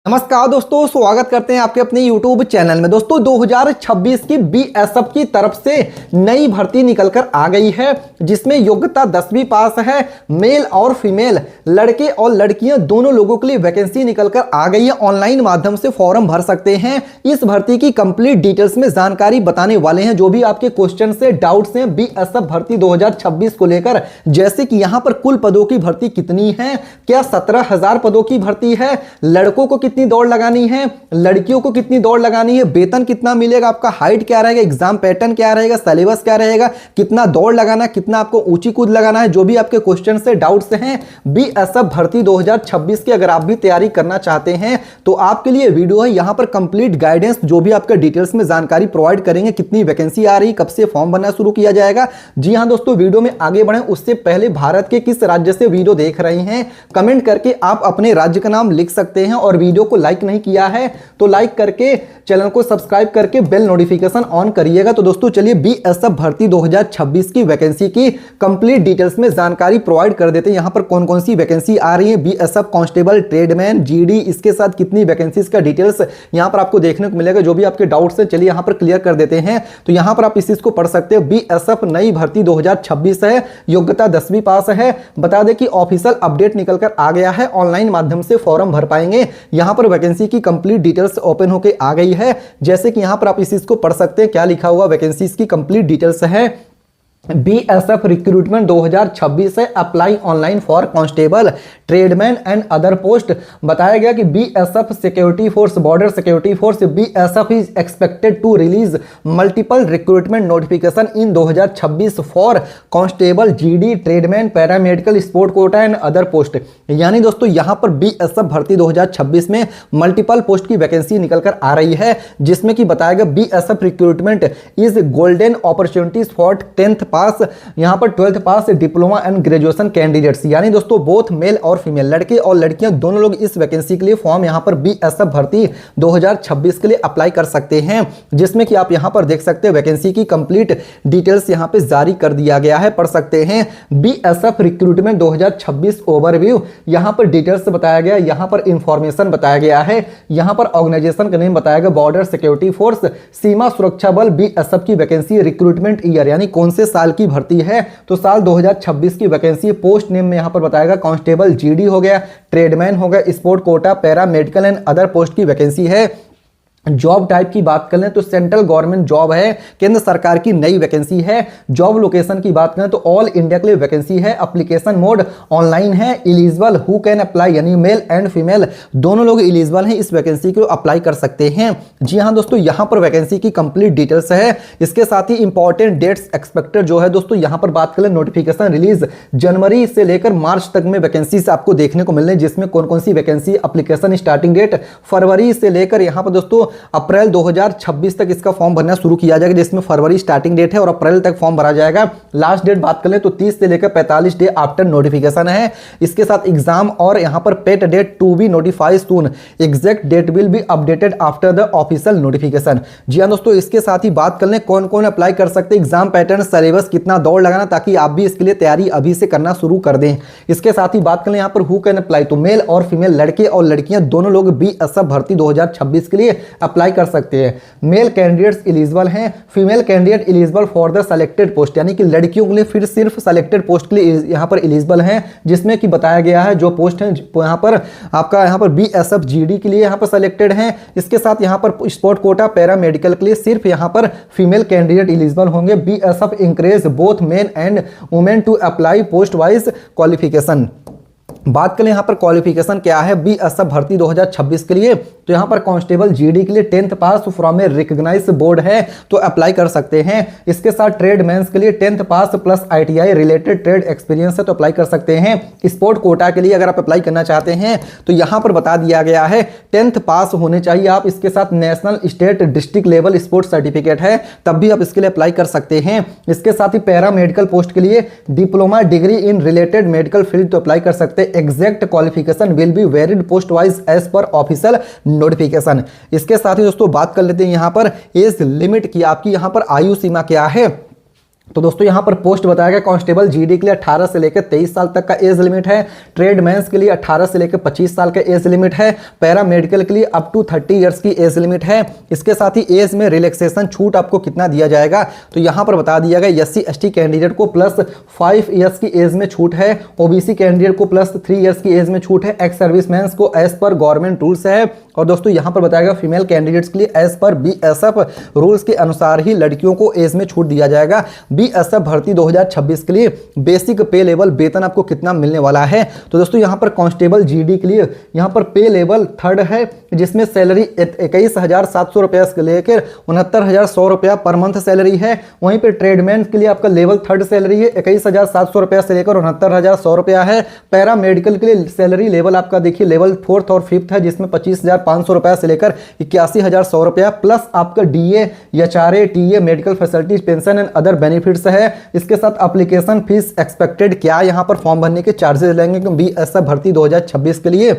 नमस्कार दोस्तों, स्वागत करते हैं आपके अपने YouTube चैनल में। दोस्तों 2026 की बीएसएफ की तरफ से नई भर्ती निकलकर आ गई है, जिसमें योग्यता 10वीं पास है। मेल और फीमेल, लड़के और लड़कियां दोनों लोगों के लिए वैकेंसी निकलकर आ गई है। ऑनलाइन माध्यम से फॉर्म भर सकते हैं। इस भर्ती की कंप्लीट डिटेल्स में जानकारी बताने वाले हैं। जो भी आपके क्वेश्चन से डाउट्स हैं बीएसएफ भर्ती 2026 को लेकर, जैसे कि यहां पर कुल पदों की भर्ती कितनी है, क्या 17,000 पदों की भर्ती है, लड़कों को कितनी दौड़ लगानी है, लड़कियों को कितनी दौड़ लगानी है, वेतन कितना मिलेगा, आपका हाइट क्या रहेगा, एग्जाम पैटर्न क्या रहेगा, सिलेबस क्या रहेगा, कितना दौड़ लगाना, कितना आपको ऊंची कूद लगाना है। जो भी आपके क्वेश्चन से डाउट्स हैं बीएसएफ भर्ती 2026 की, अगर आप भी तैयारी करना चाहते हैं तो आपके लिए वीडियो है। यहां पर कंप्लीट गाइडेंस, जो भी आपके डिटेल्स में जानकारी प्रोवाइड करेंगे, कितनी वैकेंसी आ रही, कब से फॉर्म भरना शुरू किया जाएगा। जी हां दोस्तों, वीडियो में आगे बढ़े उससे पहले भारत के किस राज्य से वीडियो देख रहे हैं कमेंट करके आप अपने राज्य का नाम लिख सकते हैं। और वीडियो को लाइक नहीं किया है तो लाइक करके चैनल को सब्सक्राइब करके बेल नोटिफिकेशन ऑन करिएगा। तो दोस्तों चलिए बीएसएफ भर्ती 2026 की वैकेंसी की कंप्लीट डिटेल्स में जानकारी प्रोवाइड कर देते हैं। यहां पर कौन कौन सी वैकेंसी आ रही है, बीएसएफ कांस्टेबल, ट्रेडमैन, जीडी, इसके साथ कितनी वैकेंसीज का डिटेल्स यहां पर आपको देखने को मिलेगा। जो भी आपके डाउट्स है चलिए यहां पर क्लियर कर देते हैं। तो यहां पर आप इस चीज को पढ़ सकते हो, बीएसएफ नई भर्ती 2026 है, योग्यता 10वीं पास है। बता दें कि ऑफिशियल अपडेट निकलकर आ गया है, ऑनलाइन माध्यम से फॉर्म भर पाएंगे। यहां पर वैकेंसी की कंप्लीट डिटेल्स ओपन होकर आ गई है, जैसे कि यहां पर आप इस चीज को पढ़ सकते हैं। क्या लिखा हुआ वैकेंसीज की कंप्लीट डिटेल्स है। बीएसएफ रिक्रूटमेंट 2026 है, apply online for constable, tradesman and other post. बताया गया कि BSF security force, border security force, BSF is expected to release multiple recruitment notification in 2026 for constable, GD, tradesman, paramedical, sport quota and other post. यानी दोस्तों यहां पर BSF भर्ती 2026 में multiple post की वैकेंसी निकलकर आ रही है, जिसमें कि बताया गया BSF recruitment is golden opportunities for 10th पास, यहां पर 12th pass, diploma and graduation candidates. यानी दोस्तों बोथ मेल और फीमेल, लड़के और लड़कियां दोनों लोग इस वैकेंसी के लिए फॉर्म यहां पर बीएसएफ भर्ती 2026 के लिए अप्लाई कर सकते हैं, जिसमें कि आप यहां पर देख सकते हैं वैकेंसी की कंप्लीट डिटेल्स यहां पे जारी कर दिया गया है, पढ़ सकते हैं। बीएसएफ रिक्रूटमेंट 2026 ओवरव्यू, यहां पर डिटेल्स बताया गया, यहां पर इंफॉर्मेशन बताया गया है, यहां पर ऑर्गेनाइजेशन का नेम बताया गया, बॉर्डर सिक्योरिटी फोर्स, सीमा सुरक्षा बल, बीएसएफ की वैकेंसी, रिक्रूटमेंट ईयर यानी कौन से साल की भर्ती है, तो साल 2026 की वैकेंसी। पोस्ट नेम में यहां पर बताएगा कांस्टेबल, जीडी हो गया, ट्रेडमैन हो गया, sport Kota, para medical and other post की वैकेंसी है। जॉब टाइप की बात करें तो सेंट्रल गवर्नमेंट जॉब है, केंद्र सरकार की नई वैकेंसी है। जॉब लोकेशन की बात करें तो ऑल इंडिया के लिए वैकेंसी है। एप्लीकेशन मोड ऑनलाइन है। एलिजिबल हु कैन अप्लाई, यानी मेल एंड फीमेल दोनों लोग एलिजिबल हैं, इस वैकेंसी को अप्लाई कर सकते हैं। जी हां दोस्तों, यहां पर वैकेंसी की कंप्लीट डिटेल्स है। इसके साथ ही इंपॉर्टेंट डेट्स एक्सपेक्टेड जो है दोस्तों, यहां पर बात करें नोटिफिकेशन रिलीज जनवरी से लेकर मार्च तक में वैकेंसी आपको देखने को मिल रही है, जिसमें कौन कौन सी वैकेंसी। एप्लीकेशन स्टार्टिंग डेट फरवरी से लेकर यहां पर दोस्तों अप्रैल 2026 तक इसका फॉर्म भरना शुरू किया जाएगा, जिसमें फरवरी स्टार्टिंग डेट है और अप्रैल तक फॉर्म भरा जाएगा। लास्ट डेट बात करें तो 30 से लेकर 45 डे आफ्टर नोटिफिकेशन है। इसके साथ एग्जाम और यहां पर पेट date to be notified soon, exact date will be updated after the official notification. जी हां दोस्तों, इसके साथ ही बात कर लें कौन कौन अप्लाई कर सकते हैं, एग्जाम पैटर्न, सिलेबस, कितना दौड़ लगाना, ताकि आप भी इसके लिए तैयारी अभी से करना शुरू कर दें। इसके साथ ही बात करें यहां पर हु कैन अप्लाई, तो मेल और फीमेल, लड़के और लड़कियां दोनों लोग बीएसएफ भर्ती 2026 के लिए अप्लाई कर सकते हैं। मेल कैंडिडेट्स एलिजिबल हैं, female candidate eligible for the selected post, यानी कि लड़कियों के लिए फिर सिर्फ सिलेक्टेड पोस्ट के लिए यहां पर एलिजिबल हैं, जिसमें कि बताया गया है जो पोस्ट है यहां पर आपका यहां पर बीएसएफ जीडी के लिए यहां पर सिलेक्टेड हैं। इसके साथ यहां पर स्पोर्ट कोटा, पैरा मेडिकल के लिए सिर्फ यहां पर फीमेल कैंडिडेट एलिजिबल होंगे। BSF encourage both men and women to apply post wise qualification. बात करें यहां पर क्वालिफिकेशन क्या है बीएसएफ भर्ती 2026 के लिए, तो यहां पर कांस्टेबल जीडी के लिए 10th pass from a recognized board है तो अप्लाई कर सकते हैं। इसके साथ ट्रेडमैन्स के लिए 10th pass plus ITI related trade experience है तो अप्लाई कर सकते हैं। स्पोर्ट कोटा के लिए अगर आप अप्लाई करना चाहते हैं तो यहां पर बता दिया गया है 10th पास होने चाहिए आप। इसके साथ national, state, district level sports certificate है, तब भी आप इसके लिए अप्लाई कर सकते हैं। इसके साथ ही पैरा मेडिकल पोस्ट के लिए diploma degree in related medical field तो अप्लाई कर सकते हैं। Exact qualification will be varied post wise as per official notification. इसके साथ ही दोस्तों बात कर लेते हैं यहां पर एज लिमिट की, आपकी यहां पर आयु सीमा क्या है। तो दोस्तों यहाँ पर पोस्ट बताया गया कांस्टेबल जीडी के लिए 18 से लेकर 23 साल तक का एज लिमिट है। ट्रेडमैन्स के लिए 18 से लेकर 25 साल का एज लिमिट है। पैरा मेडिकल के लिए अप टू 30 इयर्स की एज लिमिट है। इसके साथ ही एज में रिलैक्सेशन छूट आपको कितना दिया जाएगा, तो यहाँ पर बता दिया गया SC ST कैंडिडेट को प्लस 5 इयर्स की एज में छूट है। OBC कैंडिडेट को प्लस 3 इयर्स की एज में छूट है। एक्स सर्विसमैन को एज पर गवर्नमेंट रूल्स है। और दोस्तों यहाँ पर बताया गया फीमेल कैंडिडेट्स के लिए एज पर BSF रूल्स के अनुसार ही लड़कियों को एज में छूट दिया जाएगा। BSF भर्ती 2026 के लिए बेसिक पे लेवल वेतन आपको कितना मिलने वाला है, तो दोस्तों यहाँ पर कांस्टेबल जीडी के लिए यहाँ पर पे लेवल 3rd है, जिसमें सैलरी 21,700 रुपया से लेकर 69,100 रुपया पर मंथ सैलरी है। वहीं पे ट्रेडमैन के लिए आपका लेवल 3rd सैलरी है 21,700 रुपया से लेकर 69,100 रुपया है। पैरा मेडिकल के लिए सैलरी लेवल आपका देखिए लेवल 4th और 5th है, जिसमें 25,500 रुपया से लेकर 81,100 रुपया प्लस आपका DA HRA TA medical facilities pension and other benefits है। इसके साथ एप्लीकेशन फीस एक्सपेक्टेड क्या यहाँ पर फॉर्म भरने के चार्जेस लेंगे BSF भर्ती 2026 के लिए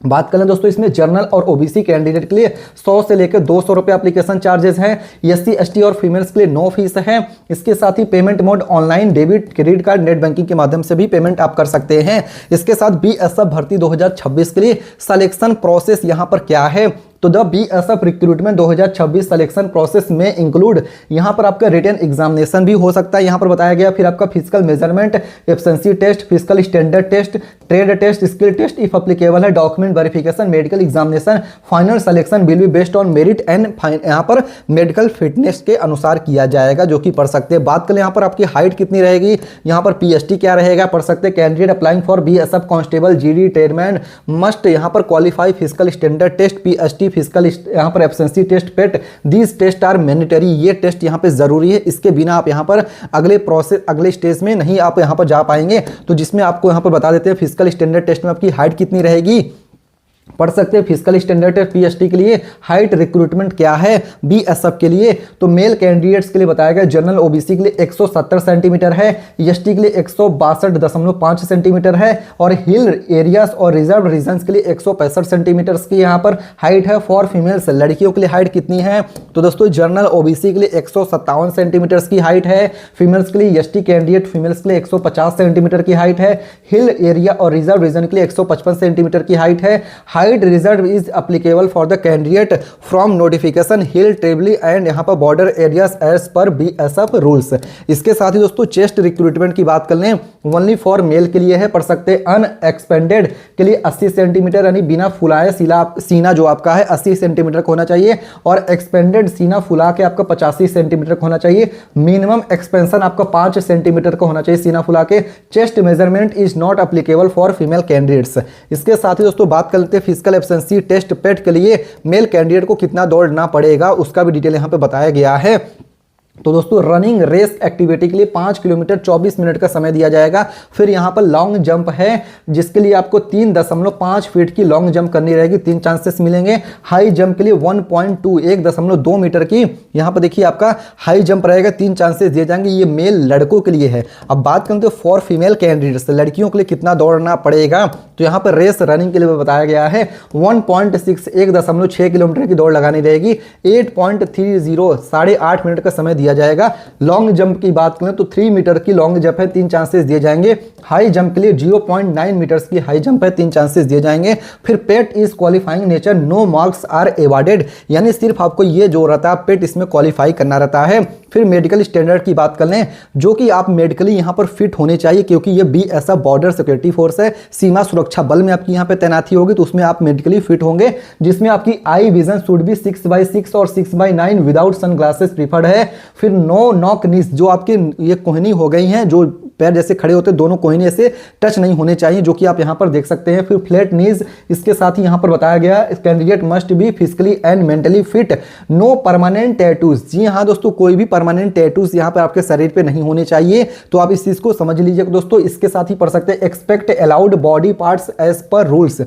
बात करें दोस्तों, इसमें जनरल और OBC कैंडिडेट के लिए 100 से लेकर 200 रुपये एप्लीकेशन चार्जेस हैं। SC ST और फीमेल्स के लिए नो फीस है। इसके साथ ही payment mode online, debit, credit card, net banking के माध्यम से भी पेमेंट आप कर सकते हैं। इसके साथ BSF भर्ती 2026 के लिए सिलेक्शन प्रोसेस यहाँ पर क्या है, तो the BSF recruitment 2026 selection process में इंक्लूड यहाँ पर आपका रिटन एग्जामिनेशन भी हो सकता है। यहाँ पर बताया गया फिर आपका physical measurement, efficiency test, physical standard test, trade test, skill test if applicable है, document verification, medical examination. Final selection will be based on merit and यहाँ पर मेडिकल फिटनेस के अनुसार किया जाएगा, जो कि पढ़ सकते हैं। बात करें यहाँ पर आपकी हाइट कितनी रहेगी, यहाँ पर PST क्या रहेगा पढ़ सकते हैं। Candidate applying for BSF constable GD tradesman must यहाँ पर qualify physical standard test, PST physical यहाँ पर efficiency test, PET, these test are mandatory. ये टेस्ट यहाँ पे जरूरी है, इसके बिना आप यहाँ पर अगले प्रोसेस अगले स्टेज में नहीं आप यहाँ पर जा पाएंगे। तो जिसमें आपको यहाँ पर बता देते हैं फिजिकल स्टैंडर्ड टेस्ट में आपकी हाइट कितनी रहेगी, पढ़ सकते हैं। फिजिकल स्टैंडर्ड टेस्ट PST के लिए हाइट रिक्रूटमेंट क्या है BSF के लिए, तो मेल कैंडिडेट्स के लिए बताया गया जनरल OBC के लिए 170 सेंटीमीटर है, ST के लिए 162.5 सेंटीमीटर है और हिल एरियाज और रिजर्व रीजन्स के लिए 165 सेंटीमीटर की यहाँ पर हाइट है। फॉर फीमेल्स लड़कियों के लिए हाइट कितनी है, तो दोस्तों जनरल OBC के लिए 157 सेंटीमीटर की हाइट है। फीमेल्स के लिए ST कैंडिडेट फीमेल्स के लिए 150 सेंटीमीटर की हाइट है। हिल एरिया और रिजर्व रीजन के लिए 155 सेंटीमीटर की हाइट है। Height reserve is applicable for the candidate from notification hill टेबली एंड यहाँ पर border areas as per BSF rules. इसके साथ ही दोस्तों चेस्ट रिक्रूटमेंट की बात कर लें, ओनली फॉर मेल के लिए है, पढ़ सकते हैं। अनएक्सपेंडेड के लिए 80 सेंटीमीटर यानी बिना फुलाए सीना जो आपका है 80 सेंटीमीटर का होना चाहिए और एक्सपेंडेड सीना फुला के आपका 85 सेंटीमीटर का होना चाहिए। मिनिमम एक्सपेंशन आपका 5 सेंटीमीटर का होना चाहिए सीना फुला के। Chest measurement is not applicable for female candidates. इसके साथ ही दोस्तों बात कर लेते हैं फिजिकल एब्सेंसी टेस्ट पेट के लिए मेल कैंडिडेट को कितना दौड़ना पड़ेगा, उसका भी डिटेल यहाँ पे बताया गया है। तो दोस्तों रनिंग रेस एक्टिविटी के लिए 5 किलोमीटर 24 मिनट का समय दिया जाएगा। फिर यहाँ पर लॉन्ग जंप है जिसके लिए आपको 3.5 फीट की लॉन्ग जंप करनी रहेगी, 3 चांसेस मिलेंगे। हाई जंप के लिए 1.2 मीटर की यहाँ पर देखिए आपका हाई जंप रहेगा, 3 चांसेस दिए जाएंगे। ये मेल लड़कों के लिए है। अब बात करें तो फॉर फीमेल कैंडिडेट्स लड़कियों के लिए कितना दौड़ना पड़ेगा, तो यहाँ पर रेस रनिंग के लिए बताया गया है 1.6 किलोमीटर की दौड़ लगानी रहेगी। 8.30 8.5 मिनट का समय दिया जाएगा। लॉन्ग जंप की बात करें तो 3 मीटर की लॉन्ग जंप है, 3 चांसेस दिए जाएंगे। हाई जंप के लिए 0.9 मीटर्स की हाई जंप है, 3 चांसेस दिए जाएंगे। फिर PET is qualifying nature, no marks are awarded, यानी सिर्फ आपको ये जो रहता है पेट इसमें क्वालिफाई करना रहता है। फिर मेडिकल स्टैंडर्ड की बात कर लें, जो कि आप मेडिकली यहाँ पर फिट होने चाहिए, क्योंकि ये BSF बॉर्डर सिक्योरिटी फोर्स है, सीमा सुरक्षा बल में आपकी यहाँ पे तैनाती होगी, तो उसमें आप मेडिकली फिट होंगे, जिसमें आपकी आई विजन शुड बी 6/6 और 6/9 विदाउट सनग्लासेस प्रीफर्ड है। फिर नो नॉक नीज, जो आपकी ये कोहनी हो गई हैं, जो पैर जैसे खड़े होते हैं दोनों कोहनी ऐसे टच नहीं होने चाहिए, जो कि आप यहाँ पर देख सकते हैं। फिर फ्लैट नीज, इसके साथ ही यहाँ पर बताया गया candidate must be physically and mentally fit. No permanent tattoos, जी हाँ दोस्तों कोई भी परमानेंट टैटूज यहाँ पर आपके शरीर पे नहीं होने चाहिए, तो आप इस चीज को समझ लीजिए दोस्तों। इसके साथ ही पढ़ सकते हैं expect allowed body parts as per rules.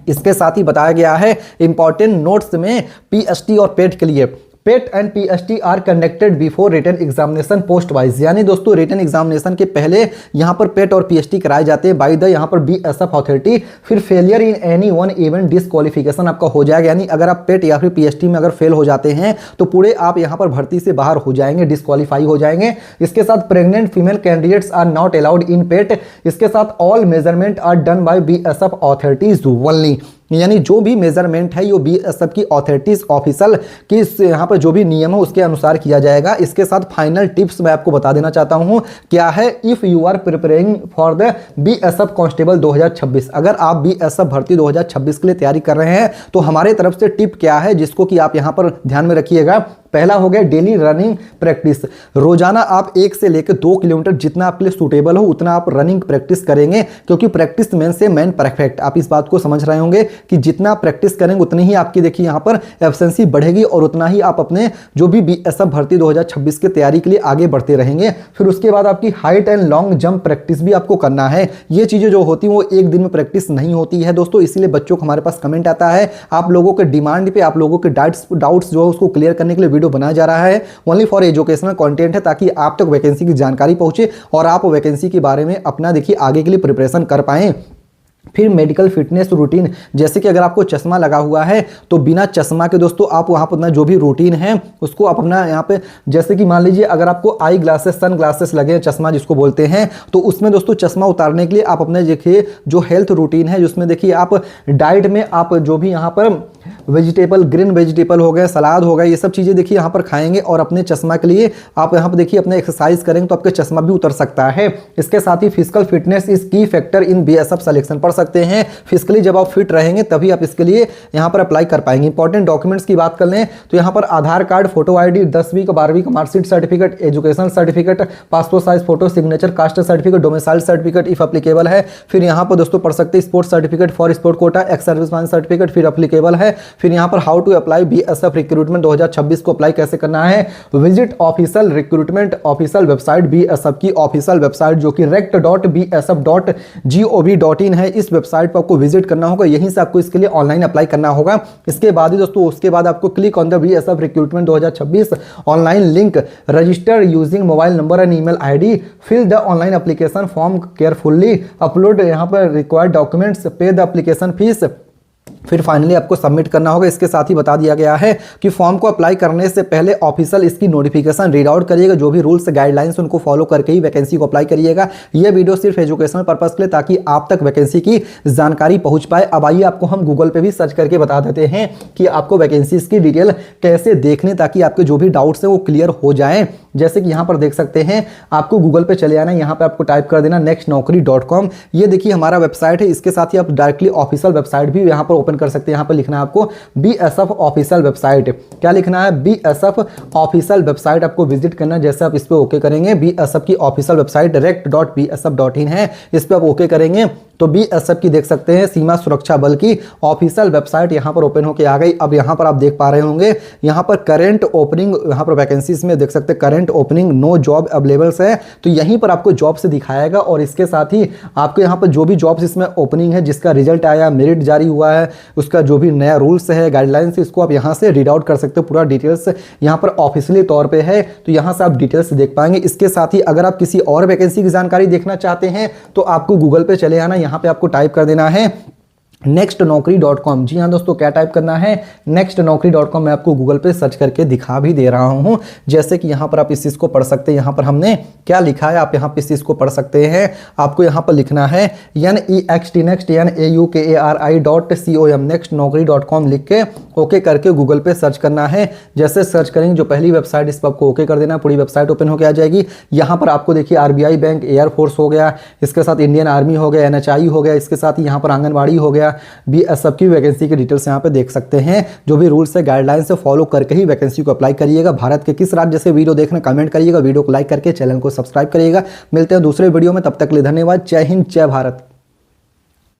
इसके साथ ही बताया गया है इंपॉर्टेंट नोट्स में PST और पेट के लिए PET and PST are conducted before written examination post wise, यानी दोस्तों रिटन एग्जामिनेशन के पहले यहाँ पर पेट और पीएसटी कराए जाते हैं बाय द यहाँ पर बीएसएफ अथॉरिटी। फिर failure in any one event disqualification आपका हो जाएगा, यानी अगर आप पेट या फिर पीएसटी में अगर फेल हो जाते हैं तो पूरे आप यहाँ पर भर्ती से बाहर हो जाएंगे, डिस्क्वालीफाई हो जाएंगे। इसके साथ pregnant female candidates are not allowed in PET. इसके साथ all measurement are done by BSF authorities only, यानी जो भी मेजरमेंट है ये बीएसएफ की अथॉरिटीज ऑफिशियल की यहाँ पर जो भी नियम है उसके अनुसार किया जाएगा। इसके साथ फाइनल टिप्स मैं आपको बता देना चाहता हूँ क्या है। If you are preparing for the BSF constable 2026, अगर आप बीएसएफ भर्ती 2026 के लिए तैयारी कर रहे हैं तो हमारे तरफ से टिप क्या है जिसको कि आप यहाँ पर ध्यान में रखिएगा। पहला हो गया डेली रनिंग प्रैक्टिस, रोजाना आप 1 से लेकर 2 किलोमीटर जितना आपके लिए सूटेबल हो उतना आप रनिंग प्रैक्टिस करेंगे, क्योंकि प्रैक्टिस मैन से मैन परफेक्ट। आप इस बात को समझ रहे होंगे कि जितना प्रैक्टिस करेंगे उतनी ही आपकी देखिए यहाँ पर एफिशिएंसी बढ़ेगी और उतना ही आप अपने जो भी बीएसएफ भर्ती 2026 की तैयारी के लिए आगे बढ़ते रहेंगे। फिर उसके बाद आपकी height and long jump practice भी आपको करना है। ये चीजें जो होती हैं वो एक दिन में प्रैक्टिस नहीं होती है दोस्तों, इसीलिए बच्चों को हमारे पास कमेंट आता है, आप लोगों के डिमांड पे आप लोगों के डाउट्स जो है उसको क्लियर करने के लिए वीडियो बनाया जा रहा है। ओनली फॉर एजुकेशनल कंटेंट है, ताकि आप तक वैकेंसी की जानकारी पहुंचे और आप वैकेंसी के बारे में अपना देखिए आगे के लिए प्रिपरेशन कर पाएं। फिर मेडिकल फिटनेस रूटीन, जैसे कि अगर आपको चश्मा लगा हुआ है तो बिना चश्मा के दोस्तों आप वहाँ पर अपना जो भी रूटीन है उसको आप अपना यहाँ पे, जैसे कि मान लीजिए अगर आपको आई ग्लासेस सन ग्लासेस लगे, चश्मा जिसको बोलते हैं, तो उसमें दोस्तों चश्मा उतारने के लिए आप अपने देखिए जो हेल्थ रूटीन है जिसमें देखिए आप डाइट में आप जो भी यहाँ पर वेजिटेबल, ग्रीन वेजिटेबल हो गए, सलाद हो गए, ये सब चीज़ें देखिए यहाँ पर खाएंगे और अपने चश्मा के लिए आप यहाँ पर देखिए अपने एक्सरसाइज करेंगे तो आपका चश्मा भी उतर सकता है। इसके साथ ही फिजिकल फिटनेस इज की फैक्टर इन बीएसएफ सिलेक्शन पढ़ सकते हैं। फिजिकली जब आप फिट रहेंगे तभी आप इसके लिए यहाँ पर अप्लाई कर पाएंगे। इंपॉर्टेंट डॉक्यूमेंट्स की बात कर लें तो यहाँ पर आधार कार्ड, फोटो आईडी, 10वीं का 12वीं का marksheet certificate, education certificate, passport size photo, signature, caste certificate, domicile certificate if applicable है। फिर यहाँ पर दोस्तों पढ़ सकते हैं sports certificate for sport quota, ex serviceman certificate फिर अप्लीकेबल है। फिर यहाँ पर how to apply BSF recruitment 2026 को अप्लाई कैसे करना है। Visit official recruitment official website BSF की ऑफिशियल वेबसाइट जो कि rect.bsf.gov.in है, इस वेबसाइट पर आपको विजिट करना होगा, यहीं से आपको इसके लिए ऑनलाइन अप्लाई करना होगा। इसके बाद ही दोस्तों उसके बाद आपको click on the BSF recruitment 2026 online link, register using mobile number and email ID, fill the online application form carefully, upload यहाँ पर required documents, pay the application fees, फिर फाइनली आपको सबमिट करना होगा। इसके साथ ही बता दिया गया है कि फॉर्म को अप्लाई करने से पहले ऑफिशियल इसकी नोटिफिकेशन रीड आउट करिएगा, जो भी रूल्स गाइडलाइंस उनको फॉलो करके ही वैकेंसी को अप्लाई करिएगा। ये वीडियो सिर्फ एजुकेशनल पर्पस के लिए, ताकि आप तक वैकेंसी की जानकारी पहुंच पाए। अब आइए आपको हम गूगल पे भी सर्च करके बता देते हैं कि आपको वैकेंसीज की डिटेल कैसे देखने, ताकि आपके जो भी डाउट्स है वो क्लियर हो जाए। जैसे कि यहाँ पर देख सकते हैं, आपको गूगल पे चले आना, यहाँ पे आपको टाइप कर देना nextnaukri.com। ये देखिए हमारा वेबसाइट है। इसके साथ ही आप डायरेक्टली ऑफिशियल वेबसाइट भी यहाँ पर ओपन कर सकते हैं। यहाँ पर लिखना है आपको बीएसएफ ऑफिशियल वेबसाइट, क्या लिखना है, बीएसएफ ऑफिशियल वेबसाइट आपको विजिट करना है। जैसे आप इस पर ओके करेंगे, बीएसएफ की ऑफिशियल वेबसाइट rect.bsf.in है, इस पर आप ओके करेंगे तो बीएसएफ की देख सकते हैं सीमा सुरक्षा बल की ऑफिशियल वेबसाइट यहाँ पर ओपन होकर आ गई। अब यहाँ पर आप देख पा रहे होंगे, यहाँ पर करंट ओपनिंग, यहाँ पर वैकेंसीज में देख सकते हैं current opening no job availables है, तो यहीं पर आपको जॉब से दिखाएगा। और इसके साथ ही आपको यहाँ पर जो भी जॉब्स इसमें ओपनिंग है, जिसका रिजल्ट आया, मेरिट जारी हुआ है, उसका जो भी नया रूल्स है, गाइडलाइंस, इसको आप यहाँ से रीड आउट कर सकते हो। पूरा डिटेल्स यहाँ पर ऑफिशियली तौर पे है, तो यहाँ से आप डिटेल्स देख पाएंगे। इसके साथ ही अगर आप किसी और वैकेंसी की जानकारी देखना चाहते हैं तो आपको गूगल पे चले आना, यहाँ पे आपको टाइप कर देना है nextnaukri.com। जी हाँ दोस्तों, क्या टाइप करना है, nextnaukri.com। मैं आपको गूगल पे सर्च करके दिखा भी दे रहा हूँ। जैसे कि यहाँ पर आप इस चीज़ को पढ़ सकते हैं, यहाँ पर हमने क्या लिखा है, आप यहाँ पे इस चीज़ को पढ़ सकते हैं। आपको यहाँ पर लिखना है next.naukri.com, nextnaukri.com लिख के ओके करके गूगल पे सर्च करना है। जैसे सर्च करेंगे जो पहली वेबसाइट, इस पर आपको ओके कर देना, पूरी वेबसाइट ओपन होकर आ जाएगी। यहाँ पर आपको देखिए आरबीआई बैंक, एयरफोर्स हो गया, इसके साथ इंडियन आर्मी हो गया, एनएचआई हो गया, इसके साथ यहाँ पर आंगनबाड़ी हो गया, बीएसएफ की वैकेंसी की डिटेल्स यहाँ पे देख सकते हैं। जो भी रूल्स है, गाइडलाइंस से फॉलो करके ही वैकेंसी को अप्लाई करिएगा। भारत के किस राज्य से वीडियो देखना कमेंट करिएगा, वीडियो को लाइक करके चैनल को सब्सक्राइब करिएगा। मिलते हैं दूसरे वीडियो में, तब तक के लिए धन्यवाद। जय हिंद, जय भारत।